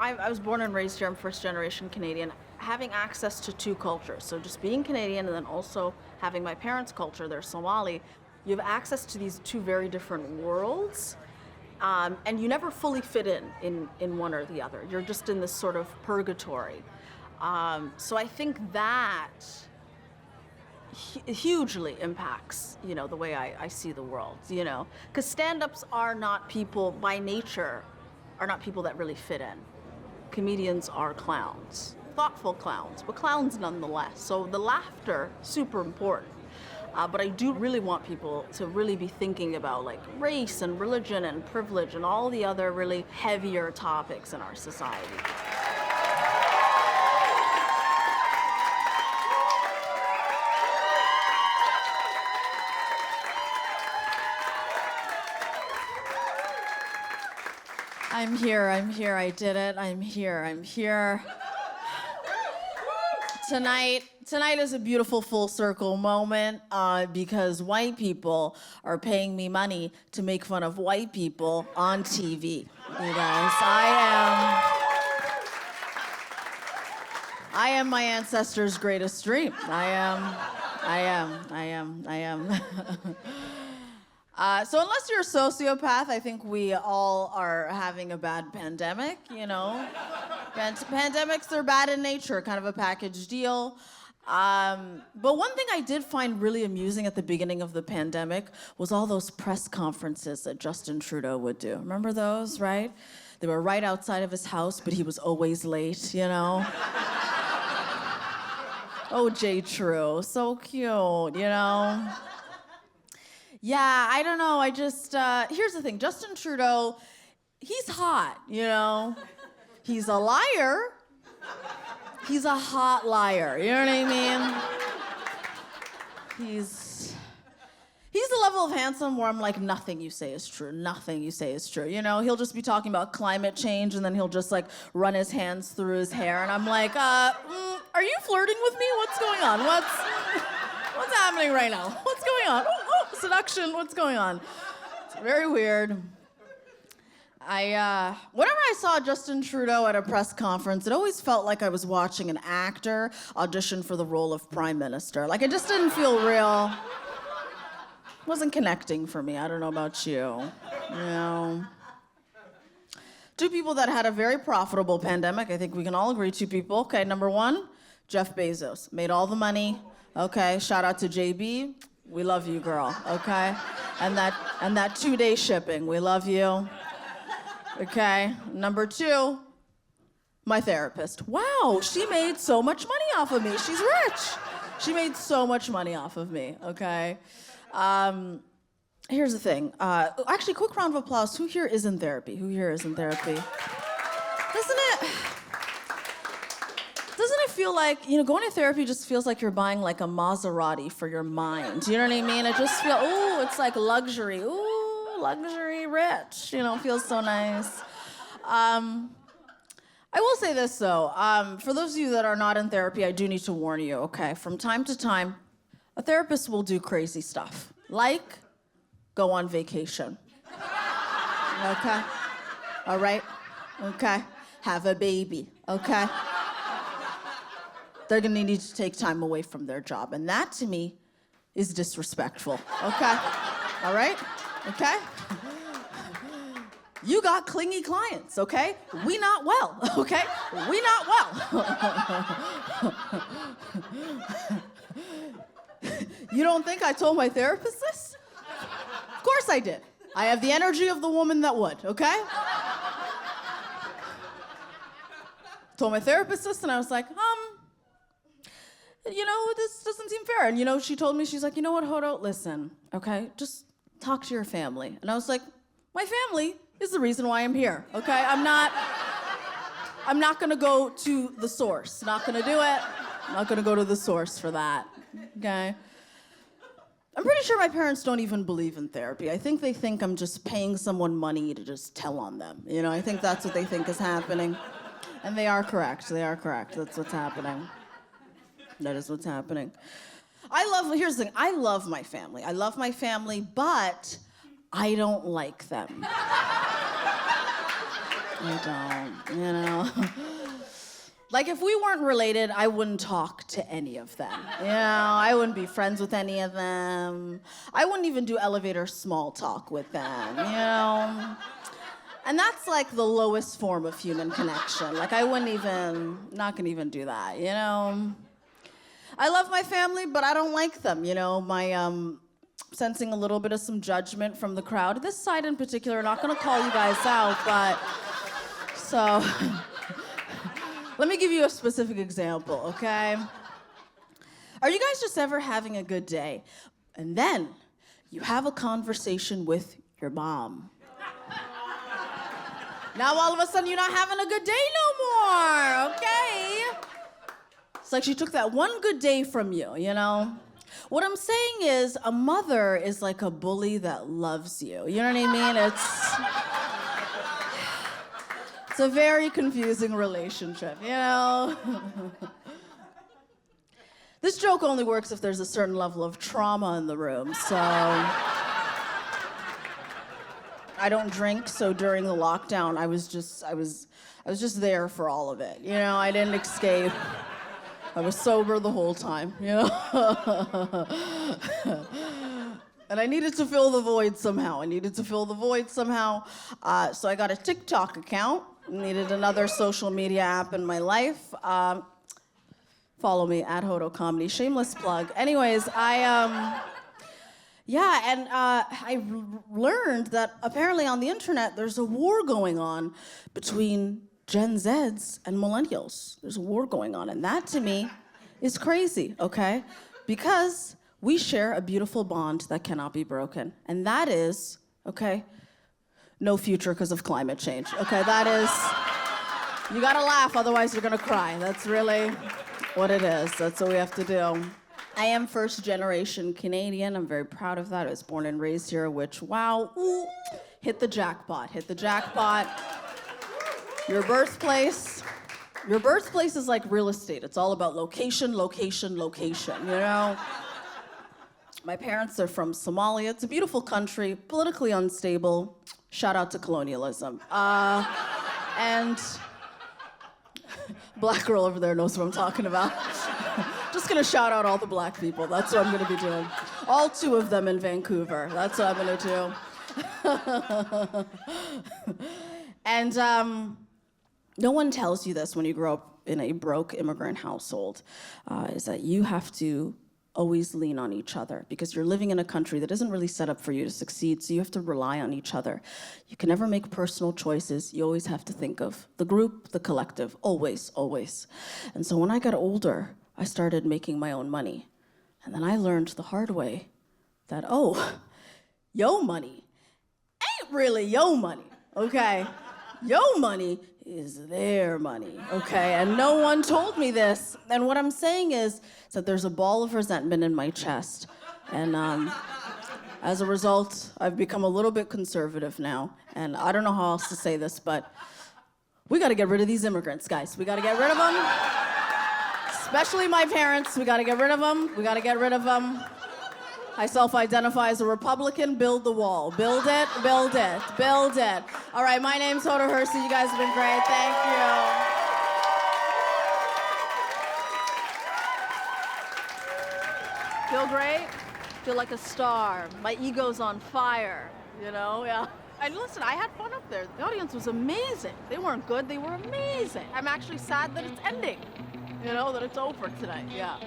I was born and raised here. I'm first generation Canadian. Having access to two cultures, so just being Canadian and then also having my parents' culture, they're Somali, you have access to these two very different worlds. And you never fully fit in one or the other. You're just in this sort of purgatory. So I think that hugely impacts, the way I see the world, Because stand-ups are not people, by nature, are not people that really fit in. Comedians are clowns, thoughtful clowns, but clowns nonetheless. So the laughter, super important. But I do really want people to really be thinking about like race and religion and privilege and all the other really heavier topics in our society. I'm here, I did it, I'm here. Tonight is a beautiful full circle moment because white people are paying me money to make fun of white people on TV. You guys, I am my ancestors' greatest dream. I am. So unless you're a sociopath, I think we all are having a bad pandemic, Pandemics are bad in nature, kind of a package deal. But one thing I did find really amusing at the beginning of the pandemic was all those press conferences that Justin Trudeau would do. Remember those, right? They were right outside of his house, but he was always late, Oh, J. True, so cute, Yeah, I don't know, here's the thing, Justin Trudeau, he's hot, He's a liar. He's a hot liar, you know what I mean? He's the level of handsome where I'm like, nothing you say is true, He'll just be talking about climate change and then he'll just like run his hands through his hair and I'm like, are you flirting with me? What's going on? What's happening right now? What's going on? Oh, seduction, what's going on? It's very weird. Whenever I saw Justin Trudeau at a press conference, it always felt like I was watching an actor audition for the role of prime minister. Like, it just didn't feel real. It wasn't connecting for me. I don't know about you. Two people that had a very profitable pandemic. I think we can all agree, two people. Okay, number one, Jeff Bezos. Made all the money. Okay, shout out to JB. We love you, girl. Okay? And that 2-day shipping. We love you. Okay, number two, my therapist. Wow, she made so much money off of me. She's rich. She made so much money off of me, okay? Here's the thing. Actually, quick round of applause. Who here is in therapy? Doesn't it feel like, going to therapy just feels like you're buying like a Maserati for your mind. You know what I mean? It just feels, it's like luxury. Luxury rich, feels so nice. I will say this though, for those of you that are not in therapy, I do need to warn you, okay? From time to time, a therapist will do crazy stuff, like go on vacation. Okay? All right? Okay? Have a baby, okay? They're gonna need to take time away from their job, and that to me is disrespectful, okay? All right? Okay? You got clingy clients, okay? We not well, okay? We not well. You don't think I told my therapist this? Of course I did. I have the energy of the woman that would, okay? Told my therapist this and I was like, this doesn't seem fair. And she told me, she's like, you know what, Hoodo, listen, okay? Just talk to your family. And I was like, my family is the reason why I'm here, okay? I'm not gonna go to the source. Not gonna do it. I'm not gonna go to the source for that, okay? I'm pretty sure my parents don't even believe in therapy. I think they think I'm just paying someone money to just tell on them. I think that's what they think is happening. And they are correct. That's what's happening. That is what's happening. Here's the thing, I love my family, but I don't like them. I don't, you know. Like, if we weren't related, I wouldn't talk to any of them. You know, I wouldn't be friends with any of them. I wouldn't even do elevator small talk with them, you know? And that's like the lowest form of human connection. Like, I wouldn't even, not gonna even do that, you know? I love my family, but I don't like them, you know? Sensing a little bit of some judgment from the crowd. This side in particular, not gonna call you guys out, but, so. Let me give you a specific example, okay? Are you guys just ever having a good day, and then you have a conversation with your mom? Now all of a sudden you're not having a good day no more, okay? It's like she took that one good day from you, you know? What I'm saying is a mother is like a bully that loves you. You know what I mean? It's a very confusing relationship, you know? This joke only works if there's a certain level of trauma in the room, so. I don't drink, so during the lockdown, I was just there for all of it. You know, I didn't escape. I was sober the whole time, you know? And I needed to fill the void somehow. So I got a TikTok account. Needed another social media app in my life. Follow me at Hoodo Comedy. Shameless plug. Anyways, I learned that apparently on the internet there's a war going on between Gen Zs and millennials. There's a war going on, and that to me is crazy, okay? Because we share a beautiful bond that cannot be broken, and that is, okay, no future because of climate change. Okay, that is, you gotta laugh, otherwise you're gonna cry. That's really what it is. That's what we have to do. I am first generation Canadian. I'm very proud of that. I was born and raised here, which, wow, ooh, hit the jackpot. Your birthplace is like real estate. It's all about location, you know? My parents are from Somalia. It's a beautiful country, politically unstable. Shout out to colonialism. And black girl over there knows what I'm talking about. Just gonna shout out all the black people. That's what I'm gonna be doing. All 2 of them in Vancouver. That's what I'm gonna do. And no one tells you this when you grow up in a broke immigrant household, is that you have to always lean on each other because you're living in a country that isn't really set up for you to succeed, so you have to rely on each other. You can never make personal choices. You always have to think of the group, the collective, always. And so when I got older, I started making my own money. And then I learned the hard way that, yo money ain't really yo money, okay? Yo money is their money, okay? And no one told me this. And what I'm saying is that there's a ball of resentment in my chest. And as a result, I've become a little bit conservative now. And I don't know how else to say this, but we gotta get rid of these immigrants, guys. We gotta get rid of them. Especially my parents. We gotta get rid of them. I self-identify as a Republican. Build the wall. Build it. All right, my name's Hoodo Hersi. You guys have been great. Thank you. Feel great? Feel like a star. My ego's on fire, you know? Yeah. And listen, I had fun up there. The audience was amazing. They weren't good, they were amazing. I'm actually sad that it's ending, you know, that it's over tonight, yeah.